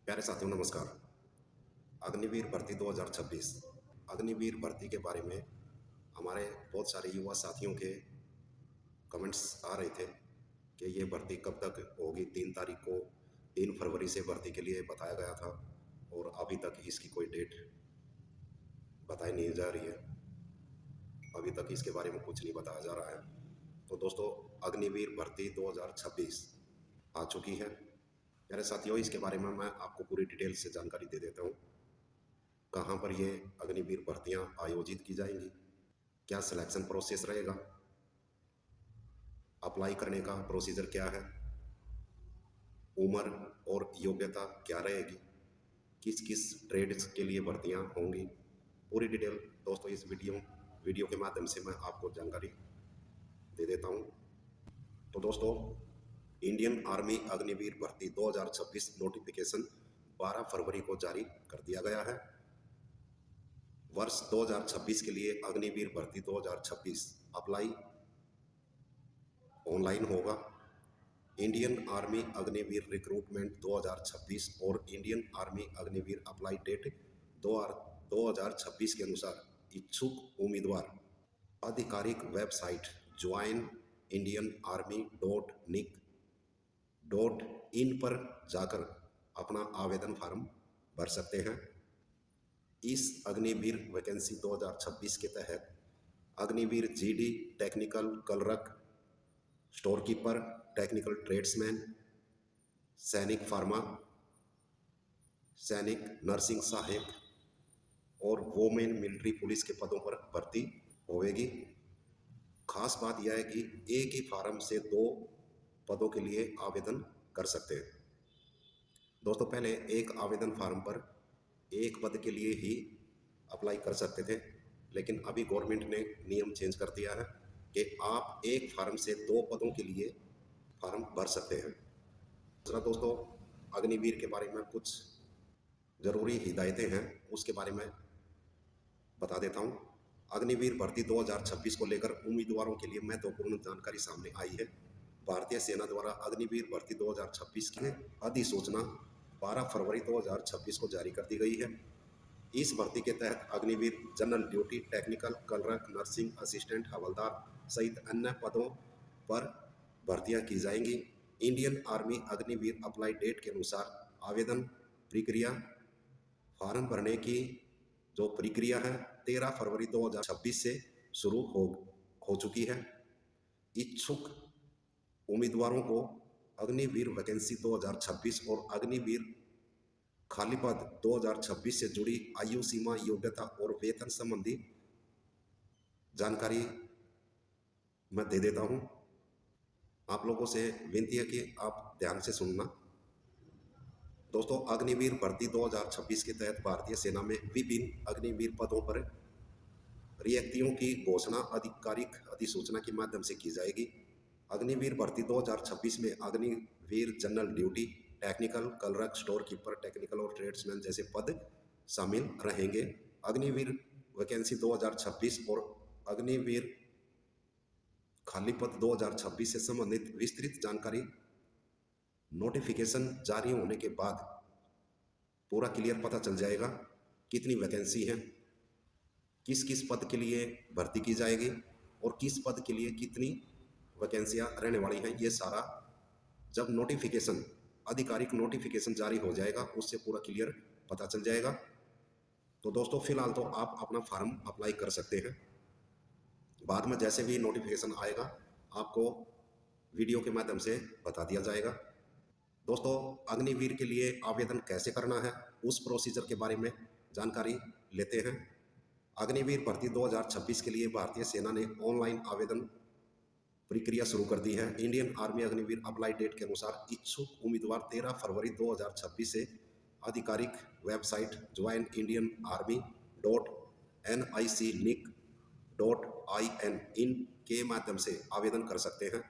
प्यारे साथियों नमस्कार। अग्निवीर भर्ती 2026 अग्निवीर भर्ती के बारे में हमारे बहुत सारे युवा साथियों के कमेंट्स आ रहे थे कि ये भर्ती कब तक होगी। 3 तारीख को 3 फरवरी से भर्ती के लिए बताया गया था और अभी तक इसकी कोई डेट बताई नहीं जा रही है। अभी तक इसके बारे में कुछ नहीं बताया जा रहा है। तो दोस्तों, अग्निवीर भर्ती 2026 आ चुकी है। प्यारे साथियों, इसके बारे में मैं आपको पूरी डिटेल से जानकारी दे देता हूँ। कहाँ पर ये अग्निवीर भर्तियाँ आयोजित की जाएंगी, क्या सिलेक्शन प्रोसेस रहेगा, अप्लाई करने का प्रोसीजर क्या है, उम्र और योग्यता क्या रहेगी, किस किस ट्रेड्स के लिए भर्तियाँ होंगी, पूरी डिटेल दोस्तों इस वीडियो के माध्यम से मैं आपको जानकारी दे देता हूँ। तो दोस्तों, इंडियन आर्मी अग्निवीर भर्ती 2026 नोटिफिकेशन 12 फरवरी को जारी कर दिया गया है। वर्ष 2026 के लिए अग्निवीर भर्ती 2026 अप्लाई ऑनलाइन होगा। इंडियन आर्मी अग्निवीर रिक्रूटमेंट 2026 और Indian army Agniveer apply date 2026 के अनुसार इच्छुक उम्मीदवार आधिकारिक website join Indian army .nic.in पर जाकर अपना आवेदन फार्म भर सकते हैं। इस अग्निवीर वैकेंसी 2026 के तहत Agniveer GD technical clerk, store keeper, technical tradesman, सैनिक फार्मा, सैनिक नर्सिंग सहायक और वोमेन मिलिट्री पुलिस के पदों पर भर्ती होगी। खास बात यह है कि एक ही फार्म से 2 पदों के लिए आवेदन कर सकते हैं। दोस्तों, पहले एक आवेदन फार्म पर एक पद के लिए ही अप्लाई कर सकते थे, लेकिन अभी गवर्नमेंट ने नियम चेंज कर दिया है कि आप एक फार्म से 2 पदों के लिए फार्म भर सकते हैं। दूसरा दोस्तों, अग्निवीर के बारे में कुछ ज़रूरी हिदायतें हैं, उसके बारे में बता देता हूँ। अग्निवीर भर्ती 2026 को लेकर उम्मीदवारों के लिए महत्वपूर्ण जानकारी सामने आई है। भारतीय सेना द्वारा अग्निवीर भर्ती 2026 की अधिसूचना 12 फरवरी 2026 को जारी कर दी गई है। इस भर्ती के तहत Agniveer general duty, technical clerk, nursing assistant, हवलदार सहित अन्य पदों पर भर्तियां की जाएंगी। Indian army Agniveer apply date के अनुसार आवेदन प्रक्रिया, फार्म भरने की जो प्रक्रिया है 13 फरवरी 2026 से शुरू हो चुकी है। इच्छुक उम्मीदवारों को अग्निवीर वैकेंसी 2026 और अग्निवीर खाली पद 2026 से जुड़ी आयु सीमा, योग्यता और वेतन संबंधी जानकारी मैं दे देता हूं। आप लोगों से विनती है कि आप ध्यान से सुनना। दोस्तों, अग्निवीर भर्ती 2026 के तहत भारतीय सेना में विभिन्न अग्निवीर पदों पर रिक्तियों की घोषणा आधिकारिक अधिसूचना के माध्यम से की जाएगी। अग्निवीर भर्ती 2026 में Agniveer general duty, technical clerk, store keeper, technical और ट्रेड्समैन जैसे पद शामिल रहेंगे। अग्निवीर वैकेंसी 2026 और अग्निवीर खाली पद 2026 से संबंधित विस्तृत जानकारी नोटिफिकेशन जारी होने के बाद पूरा क्लियर पता चल जाएगा। कितनी वैकेंसी है, किस किस पद के लिए भर्ती की जाएगी और किस पद के लिए कितनी वैकेंसियां रहने वाली हैं, ये सारा जब नोटिफिकेशन, आधिकारिक नोटिफिकेशन जारी हो जाएगा उससे पूरा क्लियर पता चल जाएगा। तो दोस्तों, फिलहाल तो आप अपना फार्म अप्लाई कर सकते हैं। बाद में जैसे भी नोटिफिकेशन आएगा आपको वीडियो के माध्यम से बता दिया जाएगा। दोस्तों, अग्निवीर के लिए आवेदन कैसे करना है उस प्रोसीजर के बारे में जानकारी लेते हैं। अग्निवीर भर्ती 2026 के लिए भारतीय सेना ने ऑनलाइन आवेदन प्रक्रिया शुरू कर दी है। Indian army Agniveer apply date के अनुसार इच्छुक उम्मीदवार 13 फरवरी 2026 से आधिकारिक website join Indian army .nic.in के माध्यम से आवेदन कर सकते हैं।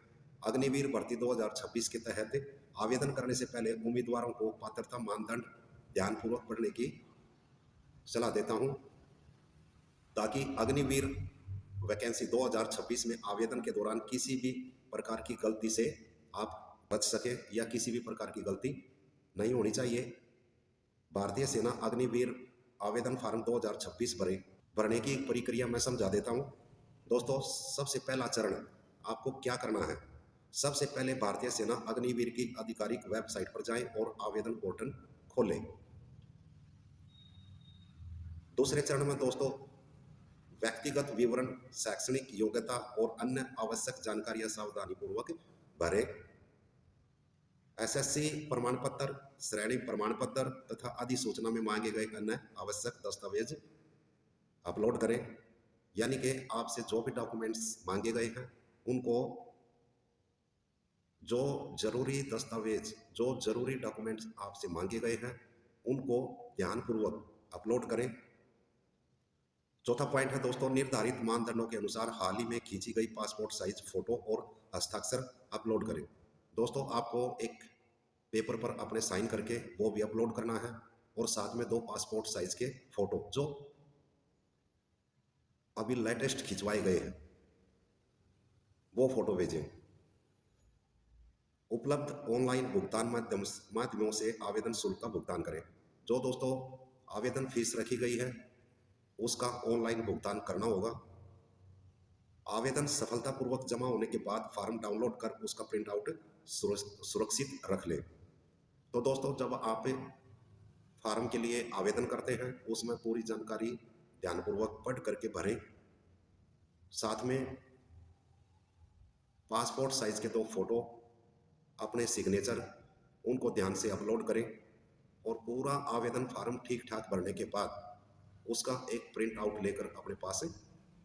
अग्निवीर भर्ती 2026 के तहत आवेदन करने से पहले उम्मीदवारों को पात्रता मानदंड ध्यानपूर्वक पढ़ने की सलाह देता हूं, ताकि अग्निवीर वैकेंसी 2026 में आवेदन के दौरान किसी भी प्रकार की गलती से आप बच सके या किसी भी प्रकार की गलती नहीं होनी चाहिए। भारतीय सेना अग्निवीर आवेदन फार्म 2026 भरने की प्रक्रिया मैं समझा देता हूँ। दोस्तों, सबसे पहला चरण आपको क्या करना है। सबसे पहले भारतीय सेना अग्निवीर की आधिकारिक वेबसाइट पर जाएं और आवेदन पोर्टल खोलें। दूसरे चरण में दोस्तों व्यक्तिगत विवरण, शैक्षणिक योग्यता और अन्य आवश्यक जानकारियां सावधानी पूर्वक भरें। एसएससी प्रमाण पत्र, श्रेणी प्रमाण पत्र तथा अधिसूचना में मांगे गए अन्य आवश्यक दस्तावेज अपलोड करें। यानी कि आपसे जो भी डॉक्यूमेंट्स मांगे गए हैं उनको, जो जरूरी डॉक्यूमेंट्स आपसे मांगे गए हैं उनको ध्यानपूर्वक अपलोड करें। चौथा पॉइंट है दोस्तों, निर्धारित मानदंडों के अनुसार हाल ही में खींची गई पासपोर्ट साइज फोटो और हस्ताक्षर अपलोड करें। दोस्तों, आपको एक पेपर पर अपने साइन करके वो भी अपलोड करना है और साथ में 2 पासपोर्ट साइज के फोटो जो अभी लेटेस्ट खिंचवाए गए हैं वो फोटो भेजें। उपलब्ध ऑनलाइन भुगतान माध्यमों से आवेदन शुल्क का भुगतान करें। जो दोस्तों आवेदन फीस रखी गई है उसका ऑनलाइन भुगतान करना होगा। आवेदन सफलतापूर्वक जमा होने के बाद फॉर्म डाउनलोड कर उसका प्रिंट आउट सुरक्षित रख लें। तो दोस्तों, जब आप फॉर्म के लिए आवेदन करते हैं उसमें पूरी जानकारी ध्यानपूर्वक पढ़ करके भरें। साथ में पासपोर्ट साइज के 2 फोटो, अपने सिग्नेचर उनको ध्यान से अपलोड करें और पूरा आवेदन फॉर्म ठीक ठाक भरने के बाद उसका एक प्रिंट आउट लेकर अपने पास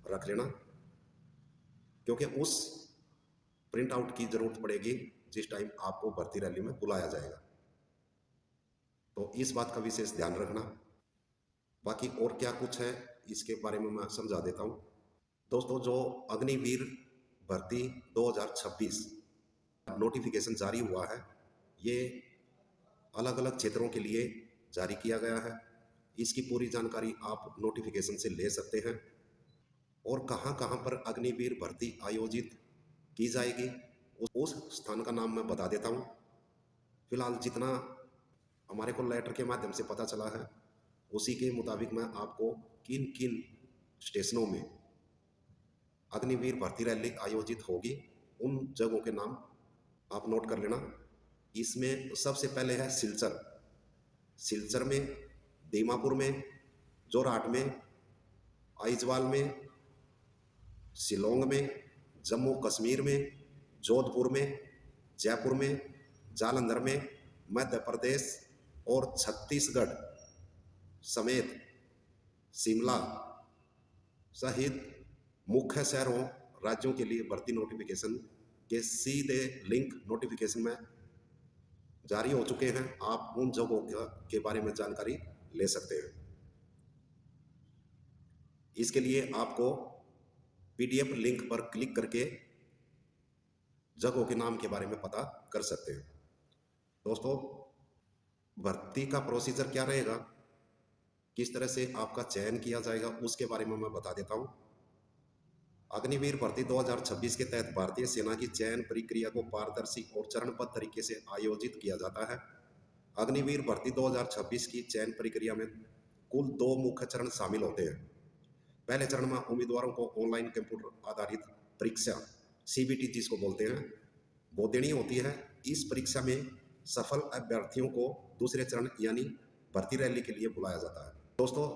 रख लेना, क्योंकि उस प्रिंट आउट की जरूरत पड़ेगी जिस टाइम आपको भर्ती रैली में बुलाया जाएगा। तो इस बात का विशेष ध्यान रखना। बाकी और क्या कुछ है इसके बारे में मैं समझा देता हूँ। दोस्तों, जो अग्निवीर भर्ती 2026 नोटिफिकेशन जारी हुआ है, ये अलग अलग क्षेत्रों के लिए जारी किया गया है। इसकी पूरी जानकारी आप नोटिफिकेशन से ले सकते हैं। और कहाँ कहाँ पर अग्निवीर भर्ती आयोजित की जाएगी उस स्थान का नाम मैं बता देता हूँ। फिलहाल जितना हमारे को लेटर के माध्यम से पता चला है उसी के मुताबिक मैं आपको किन किन स्टेशनों में अग्निवीर भर्ती रैली आयोजित होगी उन जगहों के नाम आप नोट कर लेना। इसमें सबसे पहले है सिलचर में, दीमापुर में, जोरहाट में, आइजवाल में, शिलोंग में, जम्मू कश्मीर में, जोधपुर में, जयपुर में, जालंधर में, मध्य प्रदेश और छत्तीसगढ़ समेत शिमला सहित मुख्य शहरों राज्यों के लिए भर्ती नोटिफिकेशन के सीधे लिंक नोटिफिकेशन में जारी हो चुके हैं। आप उन जगहों के बारे में जानकारी ले सकते हैं। इसके लिए आपको पीडीएफ लिंक पर क्लिक करके जगहों के नाम के बारे में पता कर सकते हैं। दोस्तों, भर्ती का प्रोसीजर क्या रहेगा, किस तरह से आपका चयन किया जाएगा उसके बारे में मैं बता देता हूं। अग्निवीर भर्ती 2026 के तहत भारतीय सेना की चयन प्रक्रिया को पारदर्शी और चरणबद्ध तरीके से आयोजित किया जाता है। अग्निवीर भर्ती 2026 की चयन प्रक्रिया में कुल 2 मुख्य चरण शामिल होते हैं। पहले चरण में उम्मीदवारों को ऑनलाइन कंप्यूटर आधारित परीक्षा सीबीटी जिसको बोलते हैं वो देनी होती है। इस परीक्षा में सफल अभ्यर्थियों को दूसरे चरण यानी भर्ती रैली के लिए बुलाया जाता है। दोस्तों,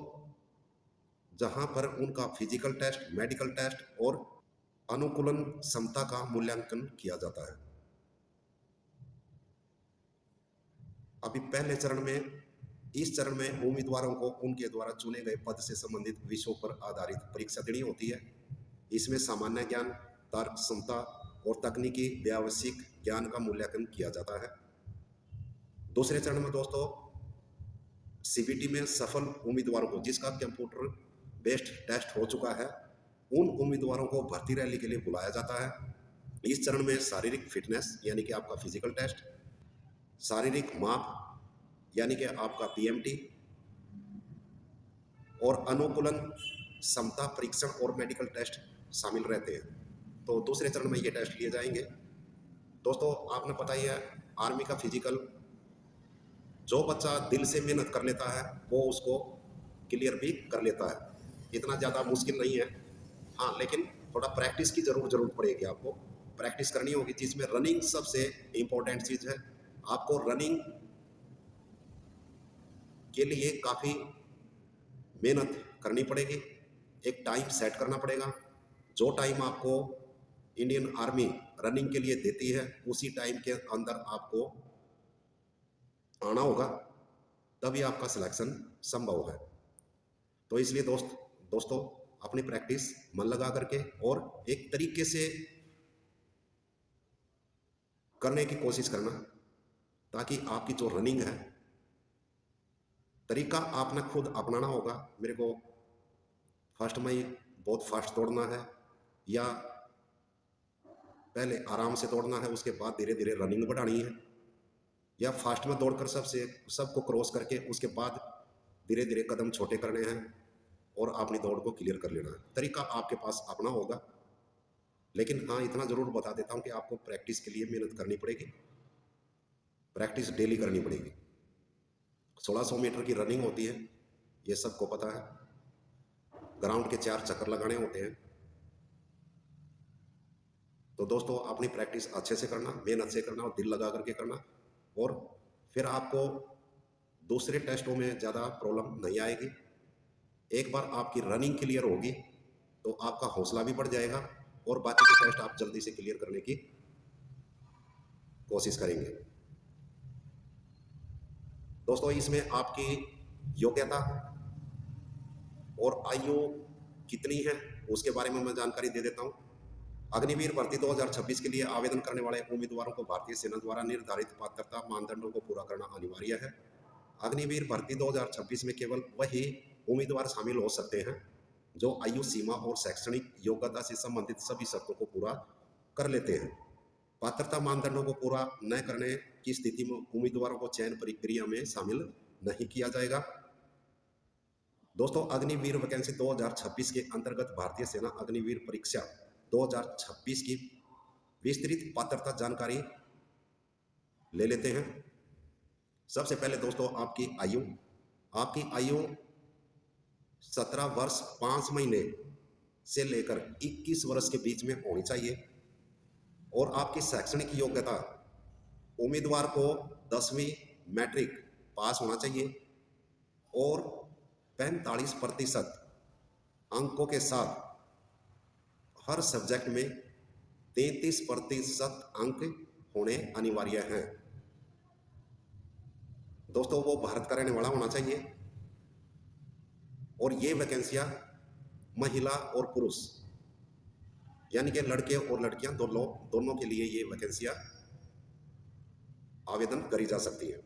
जहां पर उनका फिजिकल टेस्ट, मेडिकल टेस्ट और अनुकूलन क्षमता का मूल्यांकन किया जाता है। अभी पहले चरण में, इस चरण में उम्मीदवारों को उनके द्वारा चुने गए पद से संबंधित विषयों पर आधारित परीक्षा देनी होती है। इसमें सामान्य ज्ञान, तर्क क्षमता और तकनीकी व्यावसायिक ज्ञान का मूल्यांकन किया जाता है। दूसरे चरण में दोस्तों सीबीटी में सफल उम्मीदवारों को, जिसका कंप्यूटर बेस्ड टेस्ट हो चुका है, उन उम्मीदवारों को भर्ती रैली के लिए बुलाया जाता है। इस चरण में शारीरिक फिटनेस यानी कि आपका फिजिकल टेस्ट, शारीरिक माप यानी कि आपका पीएमटी और अनुकूलन क्षमता परीक्षण और मेडिकल टेस्ट शामिल रहते हैं। तो दूसरे चरण में ये टेस्ट लिए जाएंगे। दोस्तों, आपने पता ही है आर्मी का फिजिकल जो बच्चा दिल से मेहनत कर लेता है वो उसको क्लियर भी कर लेता है, इतना ज़्यादा मुश्किल नहीं है। हाँ, लेकिन थोड़ा प्रैक्टिस की ज़रूरत पड़ेगी आपको, प्रैक्टिस करनी होगी, जिसमें रनिंग सबसे इम्पोर्टेंट चीज़ है। आपको रनिंग के लिए काफ़ी मेहनत करनी पड़ेगी, एक टाइम सेट करना पड़ेगा। जो टाइम आपको इंडियन आर्मी रनिंग के लिए देती है उसी टाइम के अंदर आपको आना होगा, तभी आपका सिलेक्शन संभव है। तो इसलिए दोस्तों अपनी प्रैक्टिस मन लगा करके और एक तरीके से करने की कोशिश करना, ताकि आपकी जो रनिंग है, तरीका आपने खुद अपनाना होगा। मेरे को फर्स्ट में ही बहुत फास्ट दौड़ना है, या पहले आराम से दौड़ना है, उसके बाद धीरे धीरे रनिंग बढ़ानी है, या फास्ट में दौड़कर सबको क्रॉस करके उसके बाद धीरे धीरे कदम छोटे करने हैं और अपनी दौड़ को क्लियर कर लेना है। तरीका आपके पास अपना होगा, लेकिन हाँ इतना ज़रूर बता देता हूँ कि आपको प्रैक्टिस के लिए मेहनत करनी पड़ेगी, प्रैक्टिस डेली करनी पड़ेगी। 1600 मीटर की रनिंग होती है, ये सबको पता है। ग्राउंड के 4 चक्कर लगाने होते हैं। तो दोस्तों अपनी प्रैक्टिस अच्छे से करना, मेहनत से करना और दिल लगा करके करना, और फिर आपको दूसरे टेस्टों में ज़्यादा प्रॉब्लम नहीं आएगी। एक बार आपकी रनिंग क्लियर होगी तो आपका हौसला भी बढ़ जाएगा और बाकी के टेस्ट आप जल्दी से क्लियर करने की कोशिश करेंगे। दोस्तों इसमें आपकी योग्यता और आयु कितनी है उसके बारे में मैं जानकारी दे देता हूं। अग्निवीर भर्ती 2026 के लिए आवेदन करने वाले उम्मीदवारों को भारतीय सेना द्वारा निर्धारित पात्रता मानदंडों को पूरा करना अनिवार्य है। अग्निवीर भर्ती 2026 में केवल वही उम्मीदवार शामिल हो सकते हैं जो आयु सीमा और शैक्षणिक योग्यता से संबंधित सभी शर्तों को पूरा कर लेते हैं। पात्रता मानदंडों को पूरा न करने की स्थिति में उम्मीदवारों को चयन प्रक्रिया में शामिल नहीं किया जाएगा। दोस्तों अग्निवीर वैकेंसी 2026 के अंतर्गत भारतीय सेना अग्निवीर परीक्षा 2026 की विस्तृत पात्रता जानकारी ले लेते हैं। सबसे पहले दोस्तों आपकी आयु 17 वर्ष 5 महीने से लेकर 21 वर्ष के बीच में होनी चाहिए, और आपकी शैक्षणिक योग्यता उम्मीदवार को 10वीं मैट्रिक पास होना चाहिए और 45% अंकों के साथ हर सब्जेक्ट में 33% अंक होने अनिवार्य हैं। दोस्तों वो भारत का रहने वाला होना चाहिए, और ये वैकेंसियां महिला और पुरुष यानी कि लड़के और लड़कियां दोनों के लिए ये वैकेंसियां आवेदन करी जा सकती है।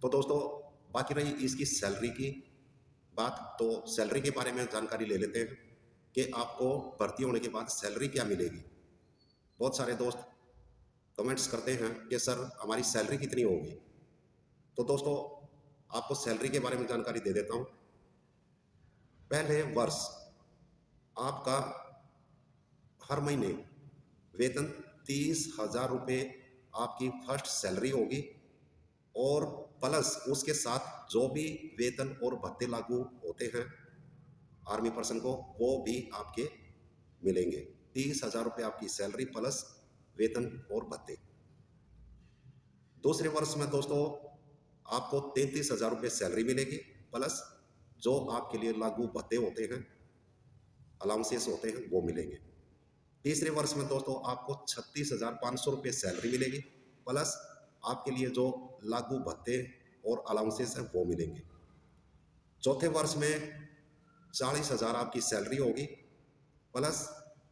तो दोस्तों बाकी रही इसकी सैलरी की बात, तो सैलरी के बारे में जानकारी ले लेते हैं कि आपको भर्ती होने के बाद सैलरी क्या मिलेगी। बहुत सारे दोस्त कमेंट्स करते हैं कि सर हमारी सैलरी कितनी होगी। तो दोस्तों आपको सैलरी के बारे में जानकारी दे देता हूं। पहले वर्ष आपका हर महीने वेतन 30,000 रुपये आपकी फर्स्ट सैलरी होगी, और प्लस उसके साथ जो भी वेतन और भत्ते लागू होते हैं आर्मी पर्सन को वो भी आपके मिलेंगे। 30,000 रुपये आपकी सैलरी प्लस वेतन और भत्ते। दूसरे वर्ष में दोस्तों आपको 33,000 रुपये सैलरी मिलेगी, प्लस जो आपके लिए लागू भत्ते होते हैं, अलाउंसेस होते हैं, वो मिलेंगे। तीसरे वर्ष में दोस्तों आपको 36,500 रुपये सैलरी मिलेगी, प्लस आपके लिए जो लागू भत्ते और अलाउंसेस हैं वो मिलेंगे। चौथे वर्ष में 40,000 आपकी सैलरी होगी, प्लस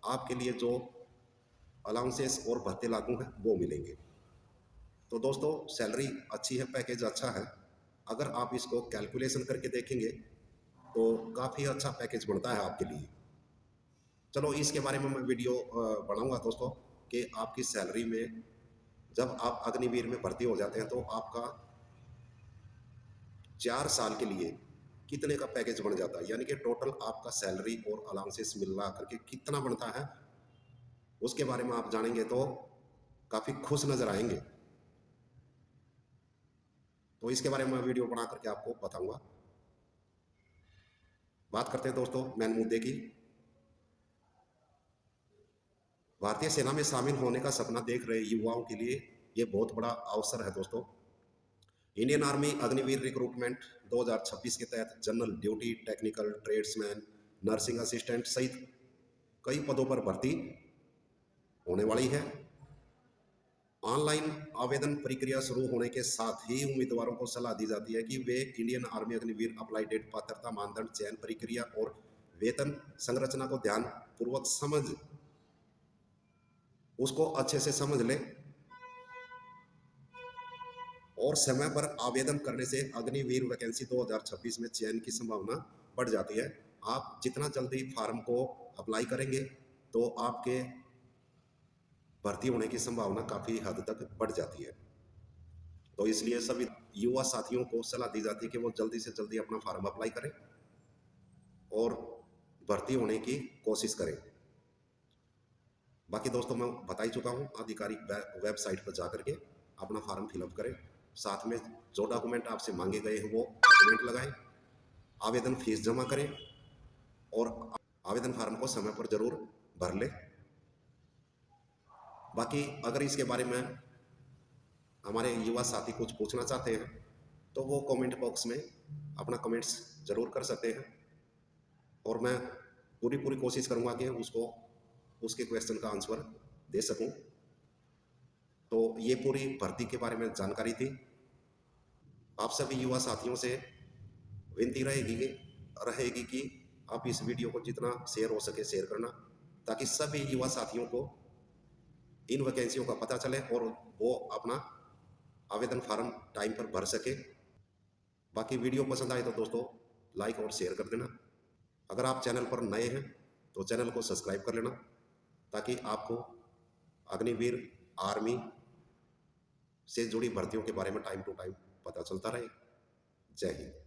आपके लिए जो अलाउंसेस और भत्ते लागू हैं वो मिलेंगे। तो दोस्तों सैलरी अच्छी है, पैकेज अच्छा है। अगर आप इसको कैलकुलेशन करके देखेंगे तो काफ़ी अच्छा पैकेज बनता है आपके लिए। चलो इसके बारे में मैं वीडियो बनाऊंगा दोस्तों कि आपकी सैलरी में जब आप अग्निवीर में भर्ती हो जाते हैं तो आपका 4 साल के लिए कितने का पैकेज बन जाता है, यानी कि टोटल आपका सैलरी और अलाउंसेस मिला करके कितना बनता है, उसके बारे में आप जानेंगे तो काफ़ी खुश नज़र आएंगे। तो इसके बारे में मैं वीडियो बना करके आपको बताऊंगा। बात करते हैं दोस्तों मेन मुद्दे की। भारतीय सेना में शामिल होने का सपना देख रहे युवाओं के लिए ये बहुत बड़ा अवसर है दोस्तों। इंडियन आर्मी अग्निवीर रिक्रूटमेंट 2026 के तहत general duty, technical, tradesman, nursing assistant सहित कई पदों पर भर्ती होने वाली है। ऑनलाइन आवेदन प्रक्रिया शुरू होने के साथ ही उम्मीदवारों को सलाह दी जाती है कि वे Indian army Agniveer apply date, पात्रता मानदंड, चयन प्रक्रिया और वेतन संरचना को ध्यान पूर्वक समझ उसको अच्छे से समझ लें और समय पर आवेदन करने से अग्निवीर वैकेंसी 2026 में चयन की संभावना बढ़ जाती है। आप जितना जल्दी फार्म को अप्लाई करेंगे तो आपके भर्ती होने की संभावना काफ़ी हद तक बढ़ जाती है। तो इसलिए सभी युवा साथियों को सलाह दी जाती है कि वो जल्दी से जल्दी अपना फार्म अप्लाई करें और भर्ती होने की कोशिश करें। बाकी दोस्तों मैं बता ही चुका हूँ, आधिकारिक वेबसाइट पर जा करके अपना फार्म फिलअप करें। साथ में जो डॉक्यूमेंट आपसे मांगे गए हैं वो डॉक्यूमेंट लगाएं, आवेदन फीस जमा करें और आवेदन फार्म को समय पर जरूर भर लें। बाकी अगर इसके बारे में हमारे युवा साथी कुछ पूछना चाहते हैं तो वो कमेंट बॉक्स में अपना कमेंट्स जरूर कर सकते हैं और मैं पूरी पूरी कोशिश करूंगा कि उसको उसके क्वेश्चन का आंसर दे सकूं। तो ये पूरी भर्ती के बारे में जानकारी थी। आप सभी युवा साथियों से विनती रहेगी कि आप इस वीडियो को जितना शेयर हो सके शेयर करना, ताकि सभी युवा साथियों को इन वैकेंसियों का पता चले और वो अपना आवेदन फार्म टाइम पर भर सके। बाकी वीडियो पसंद आए तो दोस्तों लाइक और शेयर कर देना। अगर आप चैनल पर नए हैं तो चैनल को सब्सक्राइब कर लेना, ताकि आपको अग्निवीर आर्मी से जुड़ी भर्तियों के बारे में टाइम टू टाइम पता चलता रहे। जय हिंद।